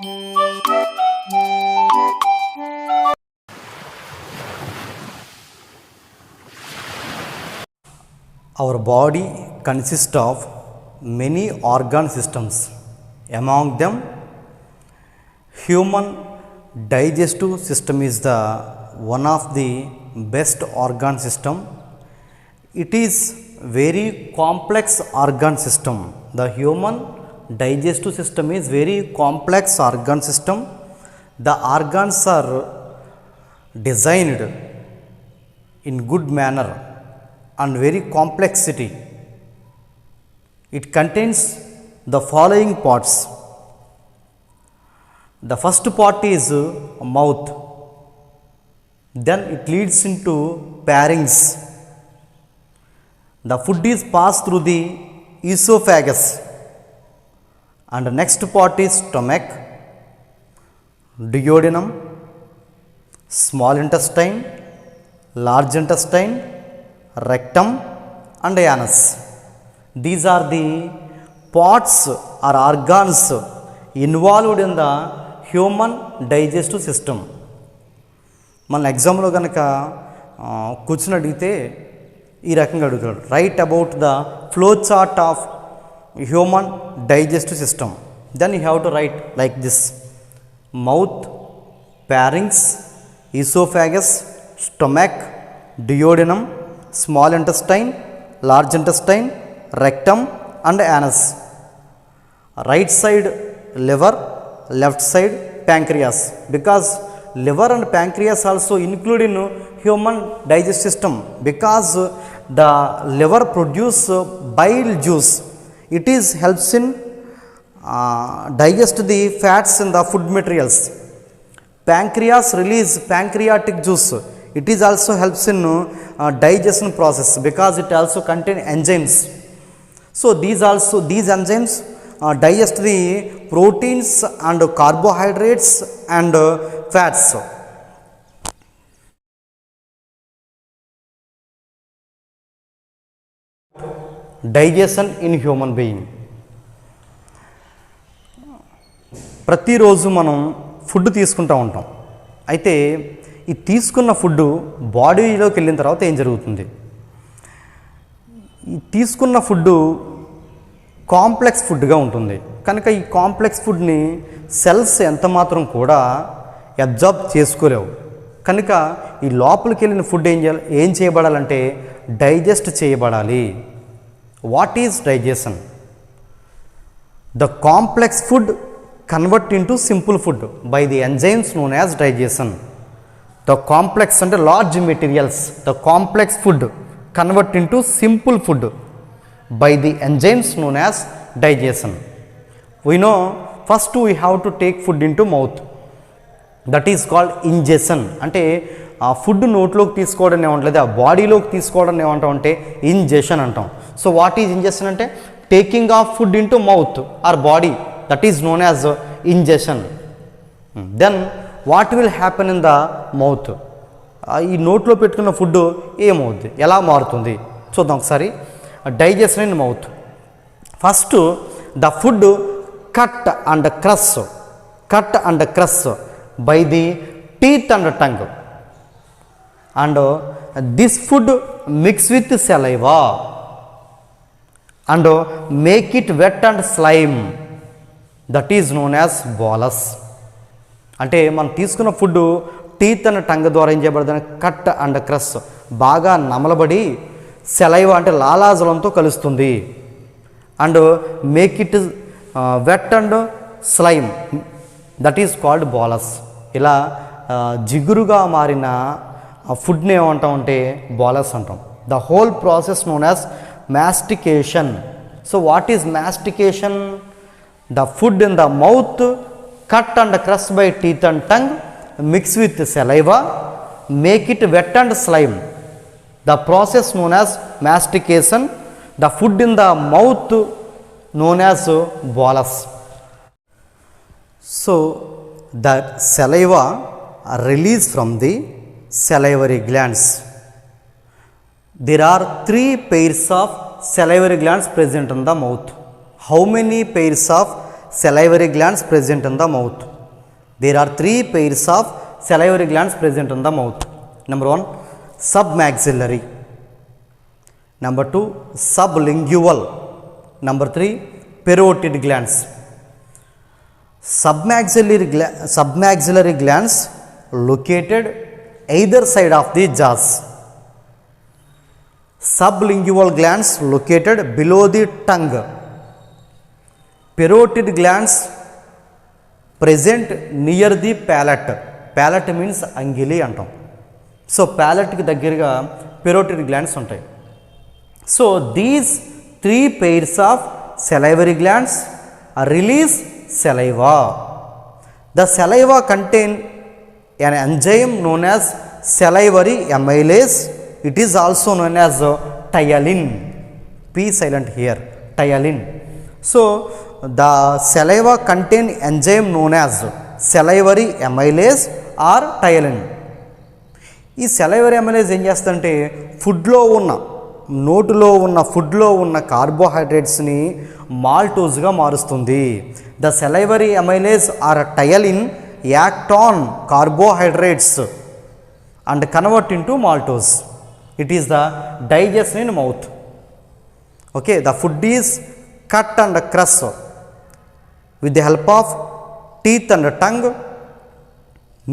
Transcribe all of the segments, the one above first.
Our body consists of many organ systems. Among them, human digestive system is the one of the best organ system. It is very complex organ system. The human digestive system is very complex organ system. The organs are designed in good manner and very complexity. It contains the following parts. The first part is mouth, then it leads into pharynx. The food is passed through the esophagus, and the next part is stomach, duodenum, small intestine, large intestine, rectum and anus. These are the parts or organs involved in the human digestive system. మన ఎగ్జామ్లో కనుక కూర్చుని అడిగితే ఈ రకంగా అడుగుతాడు, write about the flow chart of human digestive system. Then you have to write like this: mouth, pharynx, oesophagus, stomach, duodenum, small intestine, large intestine, rectum and anus. Right side liver, left side pancreas, because liver and pancreas also include in human digestive system, because the liver produce bile juice. It is helps in digest the fats in the food materials. Pancreas release pancreatic juice. It is also helps in digestion process, because it also contain enzymes. So these enzymes digest the proteins and carbohydrates and fats. Digestion in human being. ప్రతిరోజు మనం food తీసుకుంటూ ఉంటాం. అయితే ఈ తీసుకున్న food బాడీలోకి వెళ్ళిన తర్వాత ఏం జరుగుతుంది? ఈ తీసుకున్న ఫుడ్ కాంప్లెక్స్ ఫుడ్గా ఉంటుంది కనుక ఈ కాంప్లెక్స్ ఫుడ్ని సెల్స్ ఎంత మాత్రం కూడా అబ్జర్బ్ చేసుకోలేవు. కనుక ఈ లోపలికి వెళ్ళిన ఫుడ్ ఏం చేయబడాలంటే డైజెస్ట్ చేయబడాలి. What is digestion? The complex food convert into simple food by the enzymes known as digestion. The complex and large materials, the complex food convert into simple food by the enzymes known as digestion. We know first we have to take food into mouth, that is called ingestion. అంటే ఆ food నోట్లోకి తీసుకోవడం ఏమంటలేదు, ఆ బాడీలోకి తీసుకోవడం ఏమంటాం అంటే ingestion అంటాం. సో వాట్ ఈజ్ ఇంజెషన్ అంటే taking of food into mouth or body, that is known as ingestion. Then what will happen in the mouth? ఈ నోట్లో పెట్టుకున్న ఫుడ్ ఏమవుద్ది, ఎలా మారుతుంది చూద్దాం ఒకసారి. Digestion in mouth. First the food cut and crush by the teeth and tongue, and this food mix with saliva and make it wet and slime, that is known as bolus. అంటే మనం తీసుకున్న food teeth and tongue ద్వారా ఏం చేయబడుతుంది? Cut and crush, బాగా నమలబడి saliva అంటే లాలాజలంతో కలుస్తుంది, and make it wet and slime, that is called bolus. ఇలా జిగురుగా మారిన ఫుడ్ని ఏమంటాం అంటే బాలస్ అంటాం. The whole process known as mastication. So what is mastication? The food in the mouth cut and crushed by teeth and tongue, mix with saliva, make it wet and slime. The process known as mastication. The food in the mouth known as bolus. So the saliva are released from the salivary glands. There are 3 pairs of salivary glands present in the mouth. How many pairs of salivary glands present in the mouth? There are three pairs of salivary glands present in the mouth. Number 1, submaxillary. Number 2, sublingual. Number 3, parotid glands. Submaxillary glands located either side of the jaws. Sublingual glands located below the tongue. Parotid glands present near the palate. Palate means angili antam. So palate ki daggirga parotid glands untayi. So these three pairs of salivary glands release saliva. The saliva contain an enzyme known as salivary amylase. It is also known as tyalin. P silent here. Tyalin. So the saliva contain enzyme known as salivary amylase or tyalin. ఈ salivary amylase ఏం చేస్తుందంటే ఫుడ్లో ఉన్న నోటులో ఉన్న ఫుడ్లో ఉన్న కార్బోహైడ్రేట్స్ని మాల్టోజ్గా మారుస్తుంది. The salivary amylase or ptyalin act on carbohydrates and convert into maltose. It is the digestion in mouth. Okay, the food is cut and crush with the help of teeth and tongue,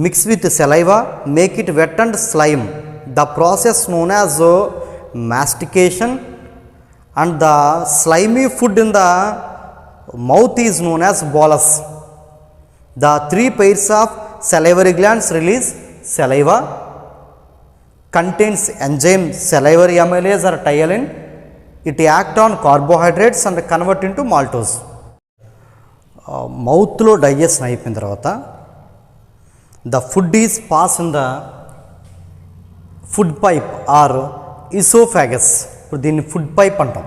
mix with saliva, make it wet and slime. The process known as mastication, and the slimy food in the mouth is known as bolus. The three pairs of salivary glands release saliva, contains enzyme salivary amylase or tyalin. It act on carbohydrates and convert into maltose. మౌత్లో digestion అయిపోయిన తర్వాత the food is pass in the food pipe or oesophagus. ఇప్పుడు దీన్ని food pipe అంటాం.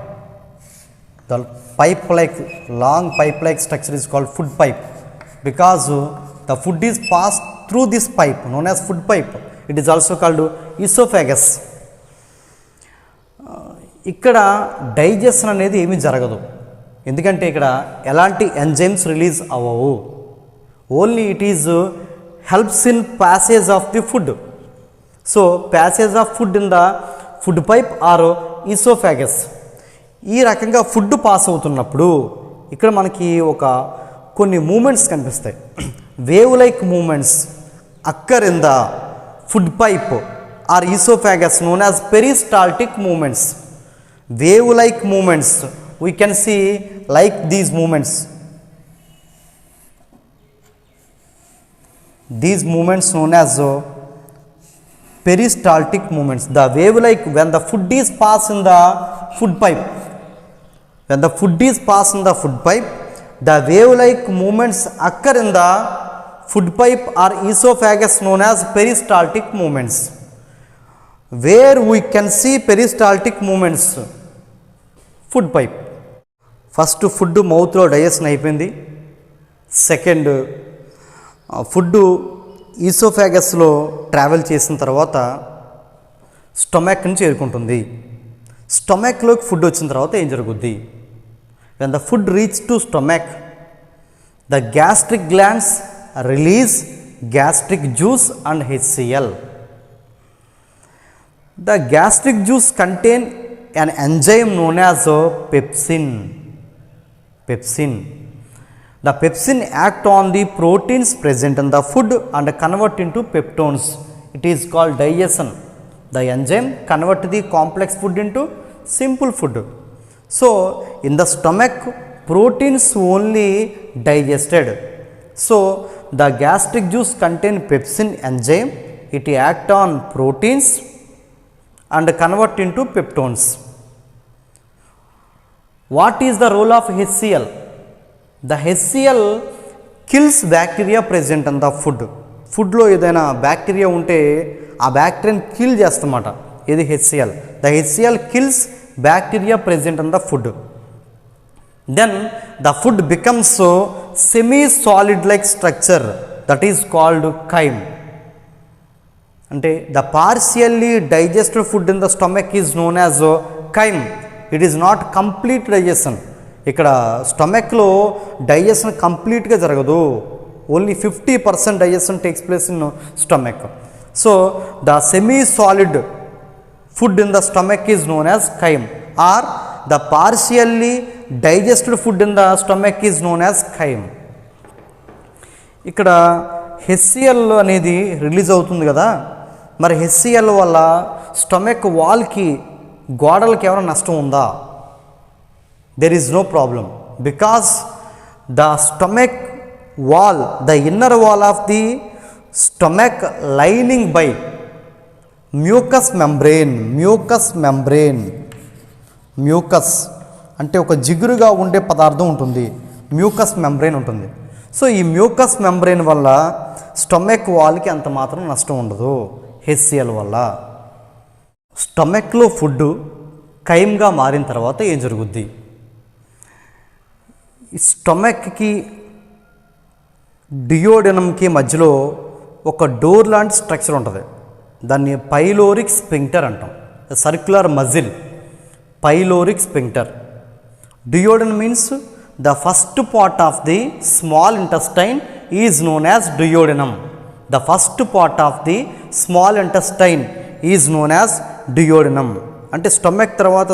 The pipe like long pipe like structure is called food pipe because the food is pass through this pipe known as food pipe. It is also called oesophagus. ఇక్కడ digestion అనేది ఏమీ జరగదు, ఎందుకంటే ఇక్కడ ఎలాంటి enzymes release అవ్వవు. Only it is helps in passage of the food. So passage of food in the food pipe or oesophagus. ఈ రకంగా ఫుడ్ పాస్ అవుతున్నప్పుడు ఇక్కడ మనకి కొన్ని మూమెంట్స్ కనిపిస్తాయి. Wave like movements occur in the food pipe or oesophagus known as peristaltic movements. Wave like movements we can see like these movements. These movements known as peristaltic movements. The wave like when the food is passed in the food pipe. When the food is passed in the food pipe, the wave like movements occur in the food pipe or esophagus known as peristaltic movements. Where we can see peristaltic movements? Food pipe. First food మౌత్లో digestion అయిపోయింది. Second food ఈసోఫాగస్లో travel చేసిన తర్వాత స్టొమక్ని చేరుకుంటుంది. స్టొమక్లోకి food వచ్చిన తర్వాత ఏం జరుగుద్ది? When the food reach to stomach, the gastric glands release gastric juice and HCl. The gastric juice contain an enzyme known as pepsin. The pepsin act on the proteins present in the food and convert into peptones. It is called digestion. The enzyme convert the complex food into simple food. So in the stomach proteins only digested. So the gastric juice contain pepsin enzyme. It act on proteins and convert into peptones. What is the role of HCl? The HCl kills bacteria present in the food. ఫుడ్లో ఏదైనా bacteria ఉంటే ఆ బ్యాక్టీరియాని kill చేస్తామట. ఇది HCl. The HCl kills bacteria present in the food. Then the food becomes semi-solid like structure, that is called chyme. అంటే the partially digested food in the stomach is known as chyme. It is not complete digestion. ఇక్కడ స్టమక్లో digestion కంప్లీట్గా జరగదు. Only 50% digestion takes place in stomach. So the semi-solid food in the stomach is known as chyme, or the partially digested food in the stomach is known as chyme. ఇక్కడ HCl అనేది release అవుతుంది కదా, మరి HCl వల్ల stomach వాల్కి గోడలకి ఏమైనా నష్టం ఉందా? There is no problem, because the stomach wall, the inner wall of the stomach lining by mucous membrane. Mucus అంటే ఒక జిగురుగా ఉండే పదార్థం ఉంటుంది, మ్యూకస్ మెంబ్రెయిన్ ఉంటుంది. సో ఈ మ్యూకస్ మెంబ్రెయిన్ వల్ల స్టమక్ వాల్కి అంత మాత్రం నష్టం ఉండదు హెచ్సిఎల్ వల్ల. స్టమక్లో ఫుడ్ కైమ్గా మారిన తర్వాత ఏం జరుగుద్ది? ఈ స్టమక్కి డియోడెనంకి మధ్యలో ఒక డోర్ లాంటి స్ట్రక్చర్ ఉంటుంది, దాన్ని పైలోరిక్ స్పింక్టర్ అంటాం. Circular muscle, pyloric sphincter. Duodenum means the first part of the small intestine is known as duodenum. The first part of the small intestine is known as duodenum. అంటే stomach తర్వాత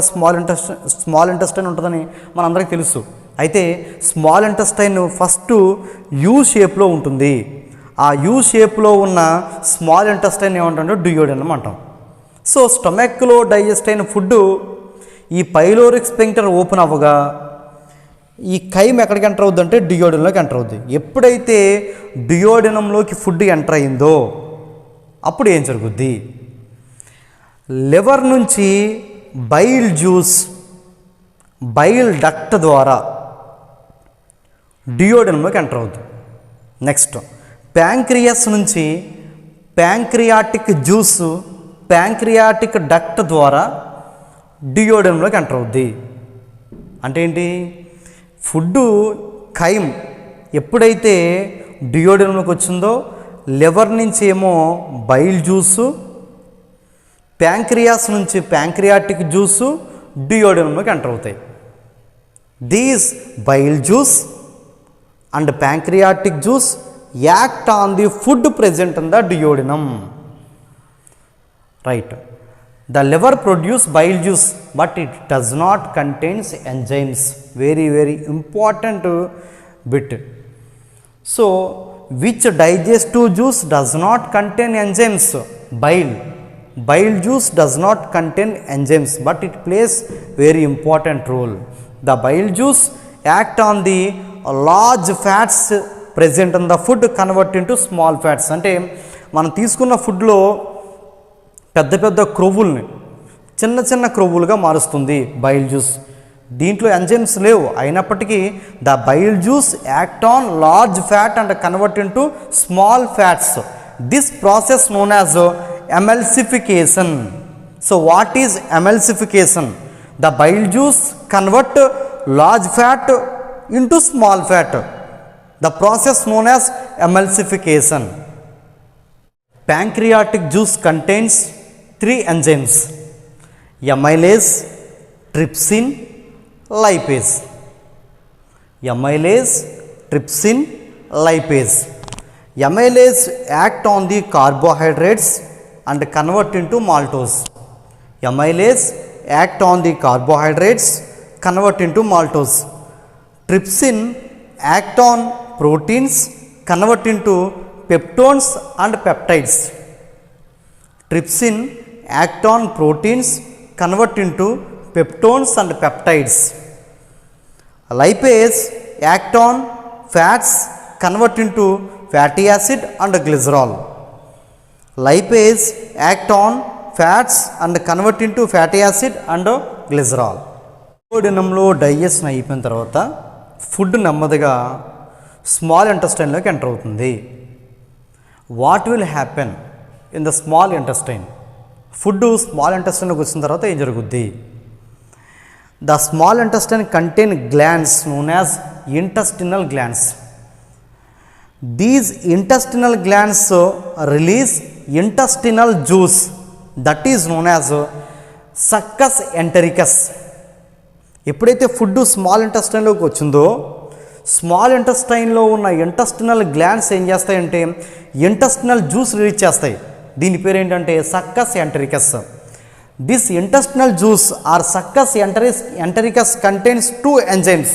small intestine ఉంటుందని మనందరికీ తెలుసు. అయితే small intestine first you షేప్లో ఉంటుంది. ఆ you షేప్లో ఉన్న స్మాల్ ఇంటెస్టైన్ ఏమంటాం? డియోడెనం అంటాం. సో స్టమక్లో డైజెస్ట్ అయిన ఫుడ్ ఈ పైలోరిక్ స్పింక్టర్ ఓపెన్ అవ్వగా ఈ కైమ్ ఎక్కడికి ఎంటర్ అవుద్ది అంటే డియోడెనంలోకి ఎంటర్ అవుద్ది. ఎప్పుడైతే డియోడెనంలోకి ఫుడ్ ఎంటర్ అయిందో అప్పుడు ఏం జరుగుద్ది? లివర్ నుంచి బైల్ జ్యూస్ బైల్ డక్ట్ ద్వారా డియోడెనంలోకి ఎంటర్ అవుతుంది. నెక్స్ట్ ప్యాంక్రియాస్ నుంచి ప్యాంక్రియాటిక్ జ్యూస్ ప్యాంక్రియాటిక్ డక్ట్ ద్వారా డియోడెనంలోకి ఎంటర్ అవుద్ది. అంటే ఏంటి? ఫుడ్ కైమ్ ఎప్పుడైతే డియోడెనంలోకి వచ్చిందో లివర్ నుంచి ఏమో బైల్ జ్యూసు, ప్యాంక్రియాస్ నుంచి ప్యాంక్రియాటిక్ జ్యూసు డియోడెనంలోకి ఎంటర్ అవుతాయి. These bile juice and pancreatic juice act on the food present in the duodenum. Right. The liver produce bile juice, but it does not contains enzymes. Very important bit. So which digestive juice does not contain enzymes? Bile juice does not contain enzymes, but it plays very important role. The bile juice act on the large fats present in the food convert into small fats. అంటే మనం తీసుకున్న ఫుడ్లో పెద్ద క్రొవ్వుల్ని చిన్న క్రొవ్వులుగా మారుస్తుంది bile juice. దీంట్లో enzymes లేవు, అయినప్పటికీ the bile juice act on large fat and convert into small fats. This process known as emulsification. So what is emulsification? The bile juice convert large fat into small fat. The process known as emulsification. Pancreatic juice contains 3 enzymes: amylase, trypsin, lipase. Amylase act on the carbohydrates and convert into maltose. Trypsin act on proteins, convert into peptones and peptides. Lipase act on fats, convert into fatty acid and glycerol. డియోడెనంలో digestion అయిపోయిన తర్వాత food నెమ్మదిగా small ఇంటెస్టైన్లోకి enter అవుతుంది. What will happen in the small intestine? Food small ఇంటెస్టైన్లోకి వచ్చిన తర్వాత ఏం జరుగుద్ది? The small intestine contain glands known as intestinal glands. These intestinal glands release intestinal juice that is known as succus entericus. ఎప్పుడైతే food small ఇంటెస్టైన్లోకి వచ్చిందో small ఇంటెస్టైన్లో ఉన్న intestinal glands ఏం చేస్తాయంటే ఇంటెస్టినల్ జ్యూస్ రిలీజ్ చేస్తాయి. దీని పేరు ఏంటంటే succus entericus. This intestinal juice or succus entericus contains 2 enzymes,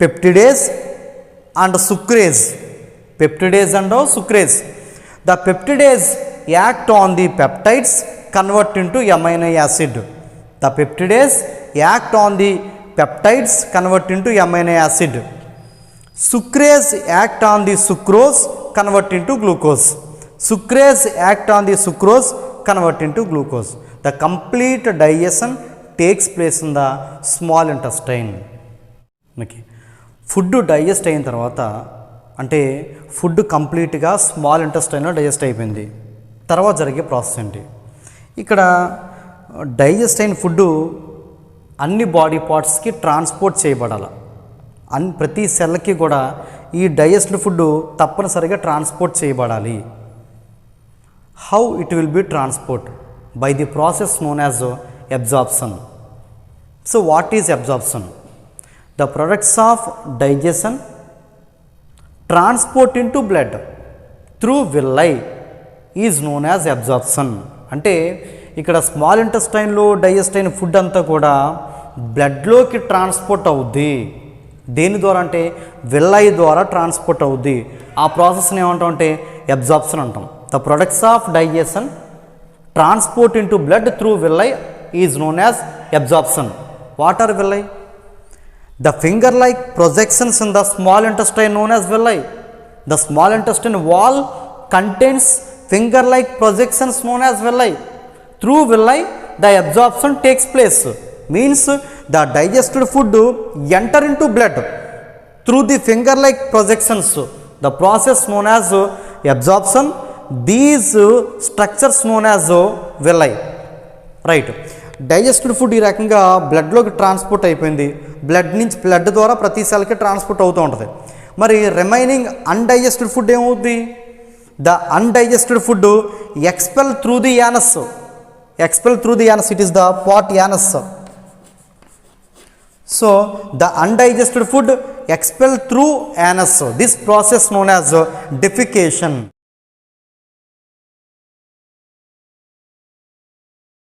peptidase and sucrase. Peptidase and sucrase. The peptidase act on the peptides convert into amino acid. The peptidase act on the peptides convert into amino acid. Sucrase act on the sucrose, convert into glucose. Sucrase act on the sucrose, convert into glucose. The complete digestion takes place in the small intestine. Okay. Food digest అయిన తర్వాత అంటే food కంప్లీట్గా small ఇంటెస్టైన్లో digest అయిపోయింది. తర్వాత జరిగే process ఏంటి? ఇక్కడ digest అయిన ఫుడ్ అన్ని బాడీ పార్ట్స్కి ట్రాన్స్పోర్ట్ చేయబడాలి. ప్రతి సెల్కి కూడా ఈ డైజెస్టెడ్ ఫుడ్ తప్పనిసరిగా ట్రాన్స్పోర్ట్ చేయబడాలి. How it will be transport? By the process known as absorption. So what is absorption? The products of digestion transport in to blood through villi is known as absorption. అంటే ఇక్కడ small ఇంటెస్టైన్లో digest అయిన food అంతా కూడా బ్లడ్లోకి transport అవుద్ది. దేని ద్వారా అంటే విల్లై ద్వారా ట్రాన్స్పోర్ట్ అవుద్ది. ఆ ప్రాసెస్ని ఏమంటాం అంటే అబ్జార్ప్షన్ అంటాం. The products of digestion transport in to blood through villi is known as absorption. What are villi? The finger like projections in the small intestine known as villi. The small intestine wall contains finger like projections known as villi. Through villi the absorption takes place, means the digested food enter into blood through the finger like projections, the process known as absorption. These structures known as villi, right? Digested food ఈ రకంగా బ్లడ్లోకి transport అయిపోయింది. Blood ద్వారా ప్రతి సెల్కి transport అవుతూ ఉంటుంది. మరి remaining undigested food ఏమవుద్ది? The undigested food expel through the anus. It is the part anus. So the undigested food expelled through anus. This process known as defecation.